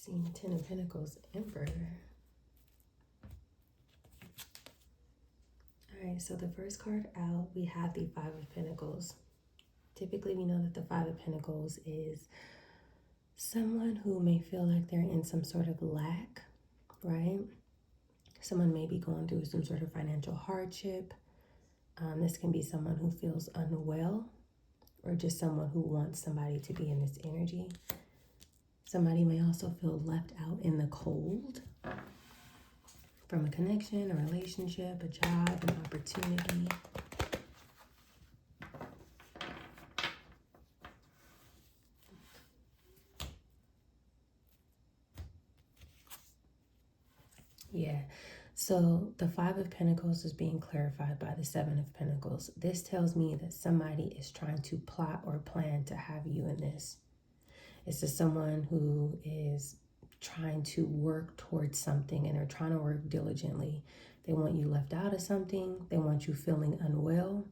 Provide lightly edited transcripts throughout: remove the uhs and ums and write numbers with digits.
Interesting. Ten of Pentacles, Emperor. All right, so the first card out, we have the Five of Pentacles. Typically, we know that the Five of Pentacles is someone who may feel like they're in some sort of lack, right? Someone may be going through some sort of financial hardship. This can be someone who feels unwell, or just someone who wants somebody to be in this energy. Somebody may also feel left out in the cold from a connection, a relationship, a job, an opportunity. Yeah, so the Five of Pentacles is being clarified by the Seven of Pentacles. This tells me that somebody is trying to plot or plan to have you in this. This is someone who is trying to work towards something, and they're trying to work diligently. They want you left out of something. They want you feeling unwell.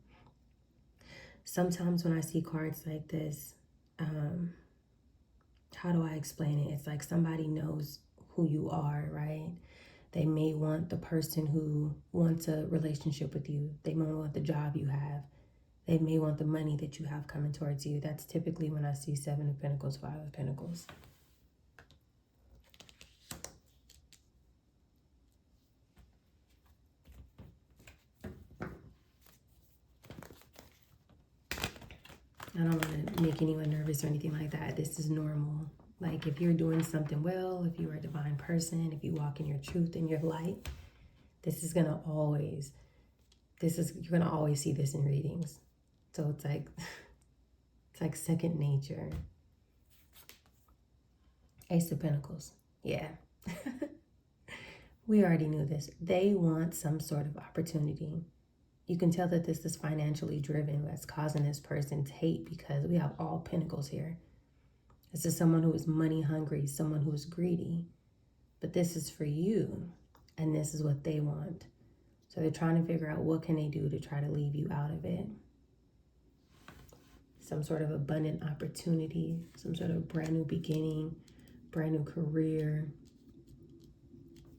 Sometimes when I see cards like this, how do I explain it? It's like somebody knows who you are, right? They may want the person who wants a relationship with you. They may want the job you have. They may want the money that you have coming towards you. That's typically when I see Seven of Pentacles, Five of Pentacles. I don't want to make anyone nervous or anything like that. This is normal. Like if you're doing something well, if you're a divine person, if you walk in your truth and your light, you're gonna always see this in readings. So it's like second nature. Ace of Pentacles. Yeah. We already knew this. They want some sort of opportunity. You can tell that this is financially driven. That's causing this person to hate, because we have all pentacles here. This is someone who is money hungry, someone who is greedy. But this is for you, and this is what they want. So they're trying to figure out what can they do to try to leave you out of it. Some sort of abundant opportunity, some sort of brand new beginning, brand new career,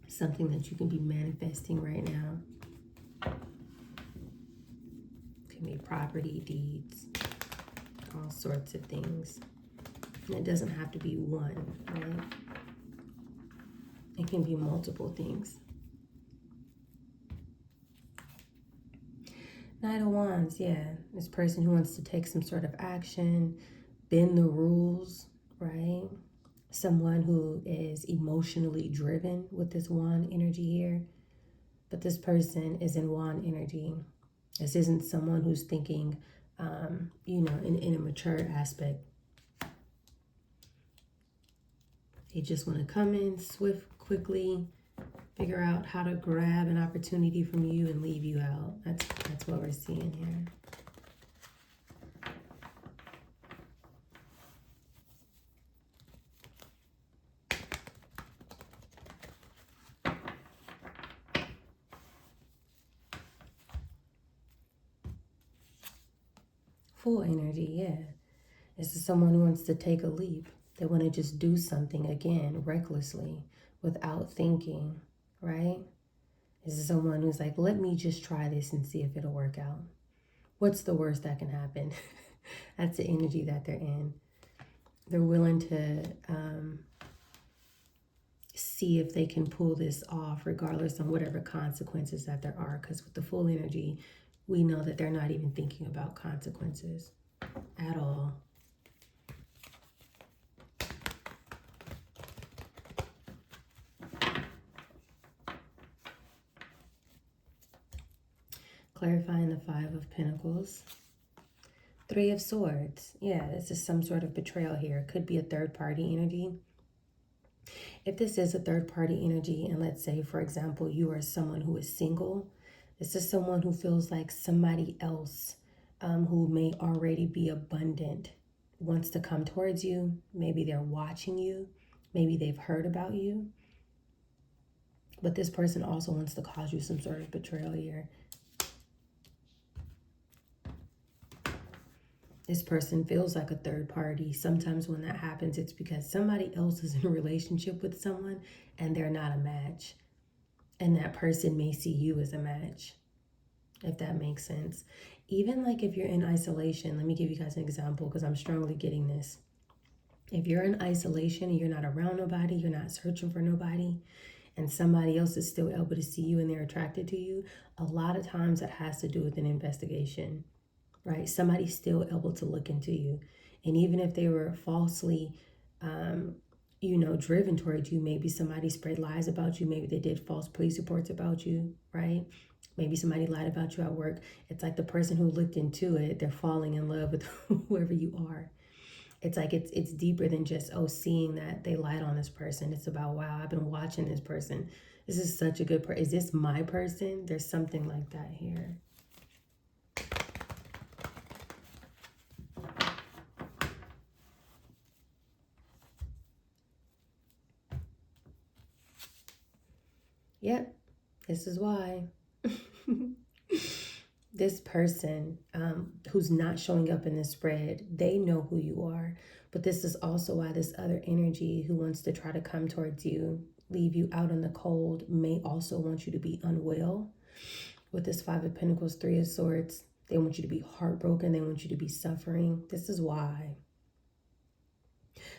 something that you can be manifesting right now. Can be property, deeds, all sorts of things. And it doesn't have to be one, right? It can be multiple things. Knight of Wands, yeah. This person who wants to take some sort of action, bend the rules, right? Someone who is emotionally driven with this wand energy here. But this person is in wand energy. This isn't someone who's thinking, in a mature aspect. They just want to come in quickly, figure out how to grab an opportunity from you and leave you out. That's what we're seeing here. Full energy, yeah. This is someone who wants to take a leap. They want to just do something again, recklessly, without thinking, right? This is someone who's like, let me just try this and see if it'll work out. What's the worst that can happen? That's the energy that they're in. They're willing to see if they can pull this off, regardless of whatever consequences that there are. Because with the full energy, we know that they're not even thinking about consequences at all. Clarifying the Five of Pentacles. Three of Swords. Yeah, this is some sort of betrayal here. It could be a third-party energy. If this is a third-party energy, and let's say, for example, you are someone who is single, this is someone who feels like somebody else who may already be abundant wants to come towards you. Maybe they're watching you. Maybe they've heard about you. But this person also wants to cause you some sort of betrayal here. This person feels like a third party. Sometimes when that happens, it's because somebody else is in a relationship with someone and they're not a match. And that person may see you as a match, if that makes sense. Even like if you're in isolation, let me give you guys an example because I'm strongly getting this. If you're in isolation and you're not around nobody, you're not searching for nobody, and somebody else is still able to see you and they're attracted to you, a lot of times that has to do with an investigation, right? Somebody's still able to look into you. And even if they were falsely, driven towards you, maybe somebody spread lies about you, maybe they did false police reports about you, right? Maybe somebody lied about you at work. It's like the person who looked into it, they're falling in love with whoever you are. It's like it's deeper than just, seeing that they lied on this person. It's about, wow, I've been watching this person. This is such a good person. Is this my person? There's something like that here. Yep, this is why. This person who's not showing up in this spread, they know who you are. But this is also why this other energy who wants to try to come towards you, leave you out in the cold, may also want you to be unwell. With this Five of Pentacles, Three of Swords, they want you to be heartbroken. They want you to be suffering. This is why.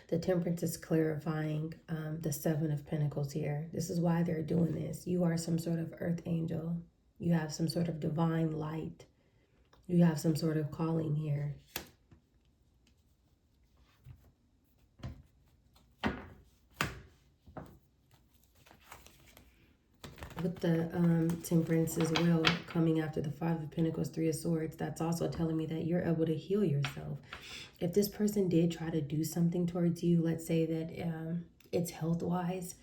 The Temperance is clarifying the Seven of Pentacles here. This is why they're doing this. You are some sort of earth angel. You have some sort of divine light. You have some sort of calling here. With the Temperance as well, coming after the Five of Pentacles, Three of Swords, that's also telling me that you're able to heal yourself. If this person did try to do something towards you, let's say that it's health-wise,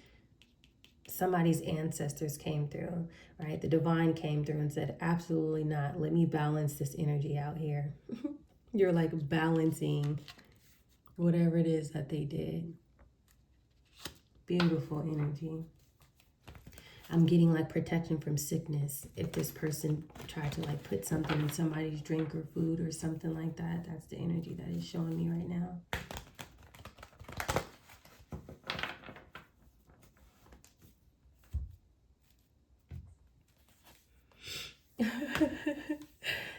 somebody's ancestors came through, right? The divine came through and said, absolutely not. Let me balance this energy out here. You're like balancing whatever it is that they did. Beautiful energy. I'm getting like protection from sickness. If this person tried to like put something in somebody's drink or food or something like that, that's the energy that is showing me right now.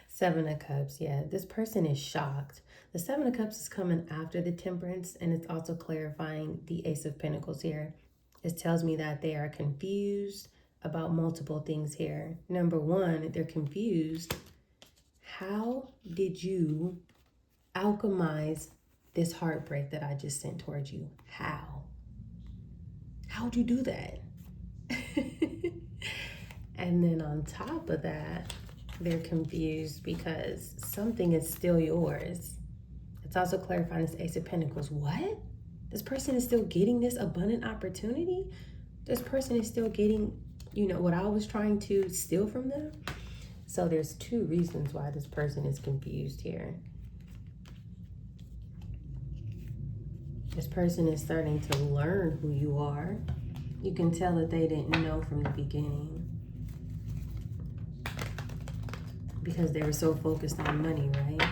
Seven of Cups, yeah. This person is shocked. The Seven of Cups is coming after the Temperance, and it's also clarifying the Ace of Pentacles here. It tells me that they are confused about multiple things here. Number one, they're confused. How did you alchemize this heartbreak that I just sent towards you? How? How'd you do that? And then on top of that, they're confused because something is still yours. It's also clarifying this Ace of Pentacles. What? This person is still getting this abundant opportunity? This person is still getting, what I was trying to steal from them? So there's two reasons why this person is confused here. This person is starting to learn who you are. You can tell that they didn't know from the beginning, because they were so focused on money, right?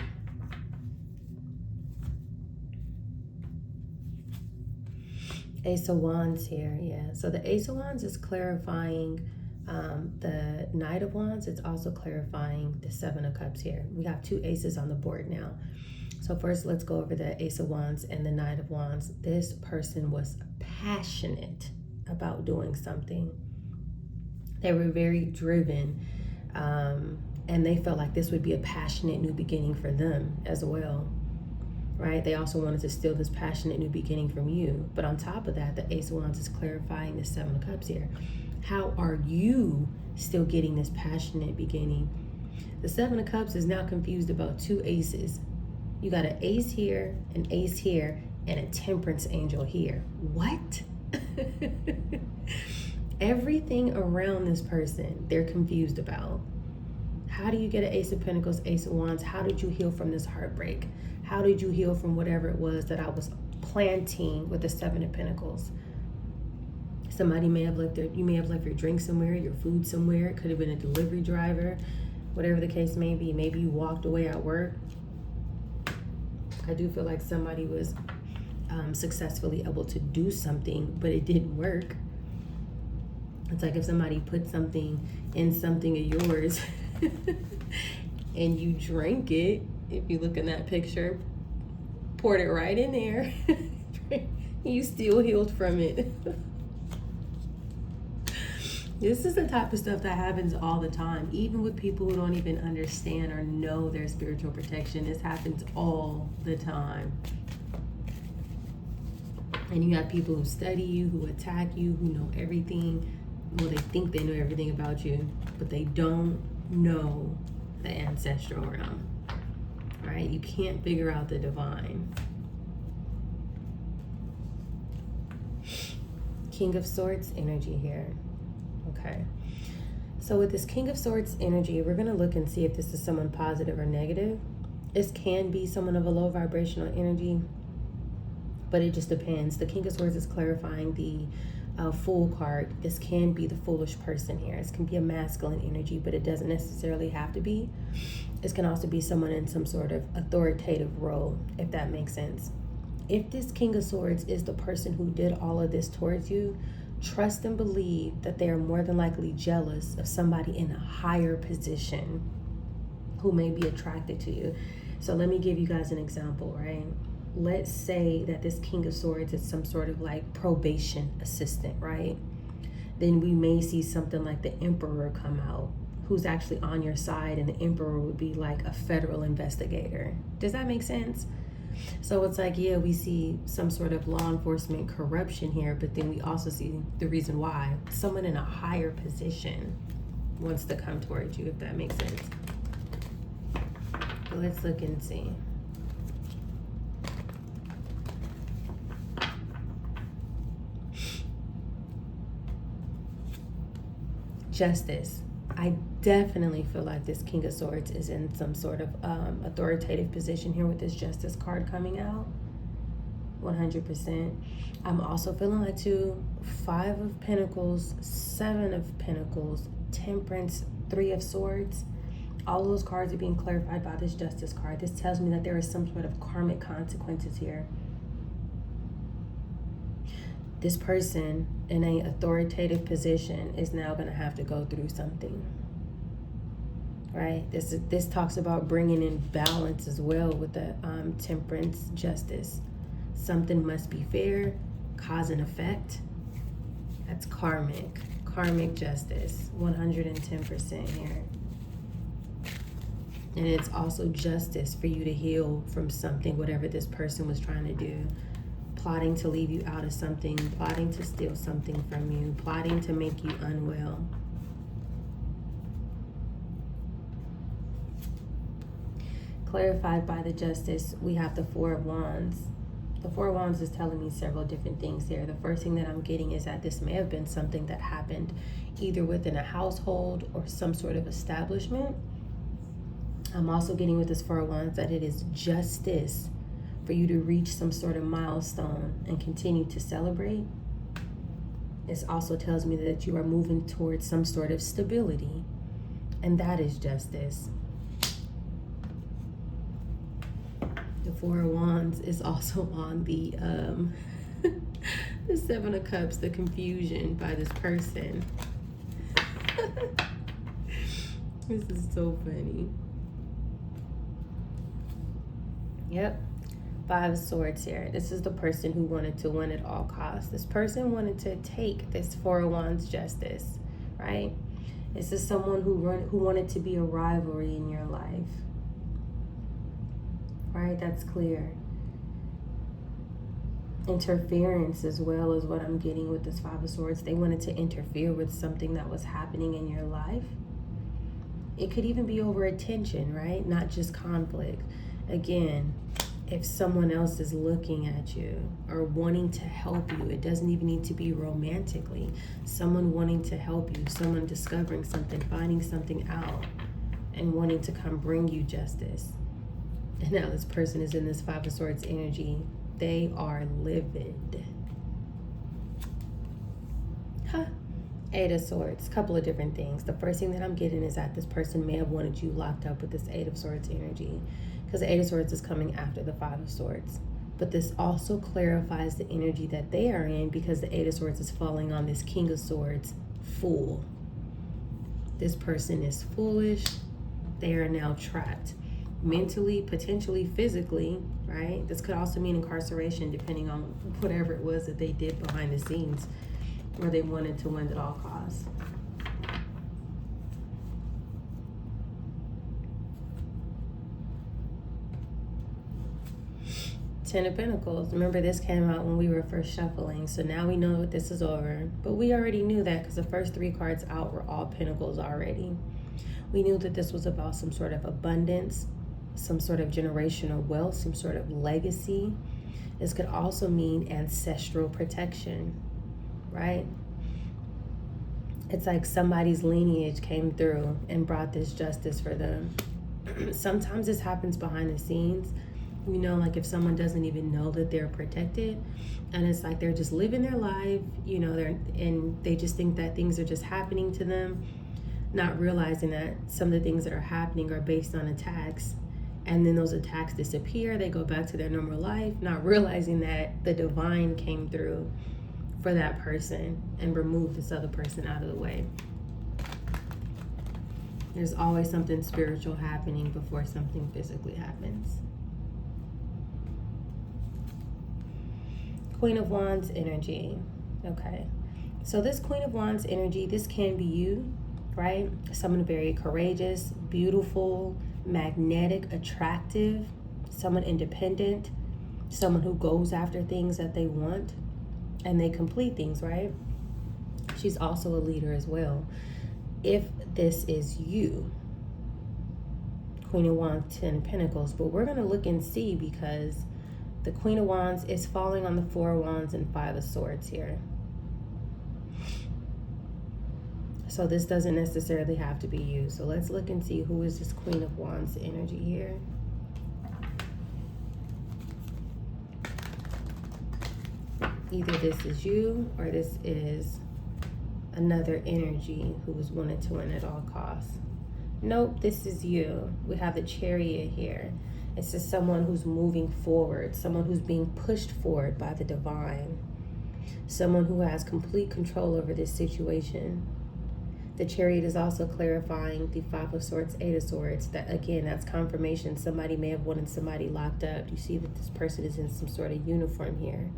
Ace of Wands here, yeah. So the Ace of Wands is clarifying the Knight of Wands. It's also clarifying the Seven of Cups here. We have two aces on the board now. So first, let's go over the Ace of Wands and the Knight of Wands. This person was passionate about doing something. They were very driven, and they felt like this would be a passionate new beginning for them as well. Right? They also wanted to steal this passionate new beginning from you. But on top of that, the Ace of Wands is clarifying the Seven of Cups here. How are you still getting this passionate beginning? The Seven of Cups is now confused about two aces. You got an ace here, an ace here, and a Temperance angel here. What? Everything around this person, they're confused about. How do you get an Ace of Pentacles, Ace of Wands? How did you heal from this heartbreak? How did you heal from whatever it was that I was planting with the Seven of Pentacles? Somebody may have left you may have left your drink somewhere, your food somewhere. It could have been a delivery driver, whatever the case may be. Maybe you walked away at work I do feel like somebody was successfully able to do something, but it didn't work. It's like if somebody put something in something of yours and you drank it, if you look in that picture, poured it right in there, you still healed from it. This is the type of stuff that happens all the time, even with people who don't even understand or know their spiritual protection. This happens all the time. And you have people who study you, who attack you, who know everything. Well, they think they know everything about you, but they don't know the ancestral realm, right? You can't figure out the divine. King of Swords energy here. Okay. So with this King of Swords energy, we're going to look and see if this is someone positive or negative. This can be someone of a low vibrational energy, but it just depends. The King of Swords is clarifying the Fool card. This can be the foolish person here. This can be a masculine energy, but it doesn't necessarily have to be. This can also be someone in some sort of authoritative role, if that makes sense. If this King of Swords is the person who did all of this towards you, trust and believe that they are more than likely jealous of somebody in a higher position who may be attracted to you. So let me give you guys an example, right? Let's say that this King of Swords is some sort of like probation assistant, right? Then we may see something like the Emperor come out, who's actually on your side, and the Emperor would be like a federal investigator. Does that make sense? So it's like, yeah, we see some sort of law enforcement corruption here, but then we also see the reason why. Someone in a higher position wants to come towards you, if that makes sense. But let's look and see. Justice. I definitely feel like this King of Swords is in some sort of authoritative position here with this Justice card coming out. 100%. I'm also feeling like too, 5 of Pentacles, 7 of Pentacles, Temperance, 3 of Swords. All those cards are being clarified by this Justice card. This tells me that there is some sort of karmic consequences here. This person in an authoritative position is now going to have to go through something, right? This talks about bringing in balance as well with the Temperance Justice. Something must be fair, cause and effect. That's karmic justice, 110% here. And it's also justice for you to heal from something, whatever this person was trying to do. Plotting to leave you out of something, plotting to steal something from you, plotting to make you unwell. Clarified by the Justice, we have the 4 of Wands. The 4 of Wands is telling me several different things here. The first thing that I'm getting is that this may have been something that happened either within a household or some sort of establishment. I'm also getting with this 4 of Wands that it is justice for you to reach some sort of milestone and continue to celebrate. This also tells me that you are moving towards some sort of stability, and that is justice. The 4 of Wands is also on the the 7 of Cups, the confusion by this person. This is so funny. Yep. 5 of Swords here. This is the person who wanted to win at all costs. This person wanted to take this 4 of Wands justice, right? This is someone who wanted to be a rivalry in your life, right? That's clear. Interference as well is what I'm getting with this 5 of Swords. They wanted to interfere with something that was happening in your life. It could even be over attention, right? Not just conflict. Again, if someone else is looking at you or wanting to help you, it doesn't even need to be romantically. Someone wanting to help you, someone discovering something, finding something out, and wanting to come bring you justice. And now this person is in this 5 of Swords energy. They are livid. Huh. 8 of Swords, couple of different things. The first thing that I'm getting is that this person may have wanted you locked up with this 8 of Swords energy. because the Eight of Swords is coming after the Five of Swords. But this also clarifies the energy that they are in, because the Eight of Swords is falling on this King of Swords, Fool. This person is foolish. They are now trapped mentally, potentially physically, right? This could also mean incarceration, depending on whatever it was that they did behind the scenes, where they wanted to win at all costs. Ten of Pentacles. Remember, this came out when we were first shuffling, so now we know that this is over. But we already knew that, because the first three cards out were all Pentacles already. We knew that this was about some sort of abundance, some sort of generational wealth, some sort of legacy. This could also mean ancestral protection, right? It's like somebody's lineage came through and brought this justice for them. Sometimes this happens behind the scenes. You know, like if someone doesn't even know that they're protected, and it's like they're just living their life, you know, they just think that things are just happening to them, not realizing that some of the things that are happening are based on attacks, and then those attacks disappear, they go back to their normal life, not realizing that the divine came through for that person and removed this other person out of the way. There's always something spiritual happening before something physically happens. Queen of Wands energy. Okay, so this Queen of Wands energy, this can be you, right? Someone very courageous, beautiful, magnetic, attractive, someone independent, someone who goes after things that they want and they complete things, right? She's also a leader as well. If this is you, Queen of Wands, 10 of Pentacles, but we're going to look and see, because the Queen of Wands is falling on the Four of Wands and Five of Swords here. So this doesn't necessarily have to be you. So let's look and see who is this Queen of Wands energy here. Either this is you or this is another energy who was wanted to win at all costs. Nope, this is you. We have the Chariot here. It's just someone who's moving forward, someone who's being pushed forward by the divine, someone who has complete control over this situation. The Chariot is also clarifying the Five of Swords, Eight of Swords. That, again, that's confirmation. Somebody may have wanted somebody locked up. You see that this person is in some sort of uniform here,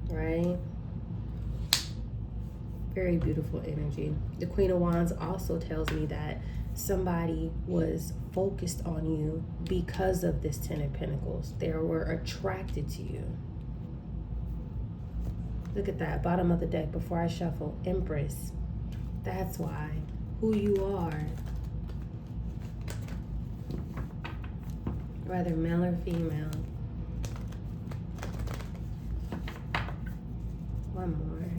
right? Very beautiful energy. The Queen of Wands also tells me that somebody was focused on you because of this Ten of Pentacles. They were attracted to you. Look at that, bottom of the deck before I shuffle. Empress. That's why. Who you are. Whether male or female. One more.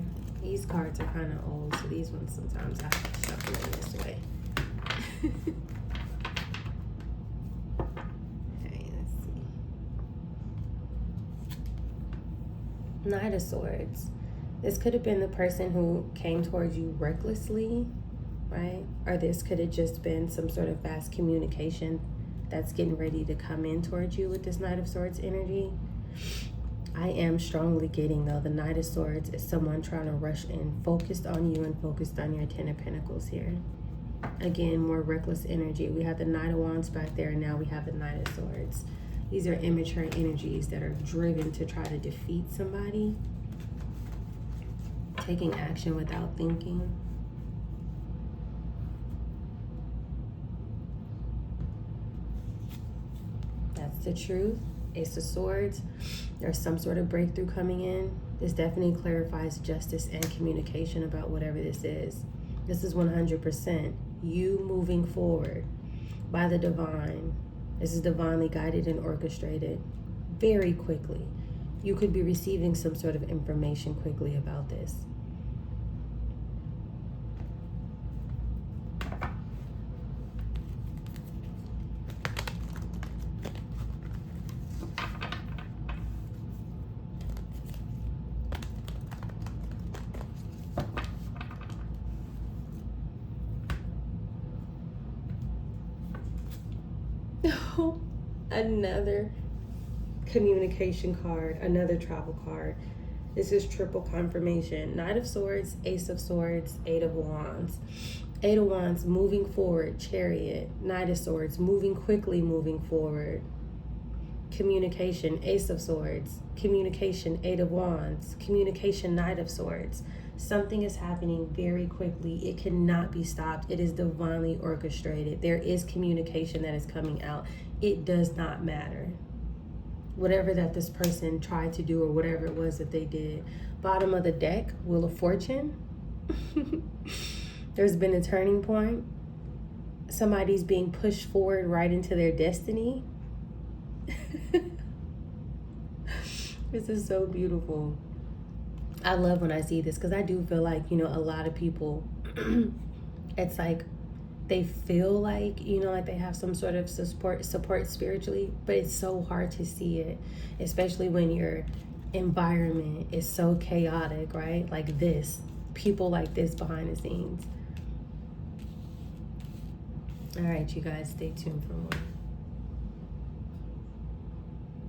These cards are kind of old, so these ones sometimes I have to shuffle in this way. Okay, let's see. Knight of Swords. This could have been the person who came towards you recklessly, right? Or this could have just been some sort of fast communication that's getting ready to come in towards you with this Knight of Swords energy. I am strongly getting, though, the Knight of Swords is someone trying to rush in, focused on you and focused on your Ten of Pentacles here. Again, more reckless energy. We have the Knight of Wands back there, and now we have the Knight of Swords. These are immature energies that are driven to try to defeat somebody, taking action without thinking. That's the truth. Ace of Swords. There's some sort of breakthrough coming in. This definitely clarifies justice and communication about whatever this is. This is 100% you moving forward by the divine. This is divinely guided and orchestrated very quickly. You could be receiving some sort of information quickly about this. So another communication card, another travel card. This is triple confirmation. Knight of Swords, Ace of Swords, Eight of Wands. Eight of Wands, moving forward, Chariot. Knight of Swords, moving quickly, moving forward. Communication, Ace of Swords. Communication, Eight of Wands. Communication, Knight of Swords. Something is happening very quickly. It cannot be stopped. It is divinely orchestrated. There is communication that is coming out. It does not matter. Whatever that this person tried to do or whatever it was that they did. Bottom of the deck, Wheel of Fortune. There's been a turning point. Somebody's being pushed forward right into their destiny. This is so beautiful. I love when I see this because I do feel like, a lot of people, it's like they feel like, like they have some sort of support spiritually, but it's so hard to see it, especially when your environment is so chaotic, right? Like this, people like this behind the scenes. All right, you guys, stay tuned for more.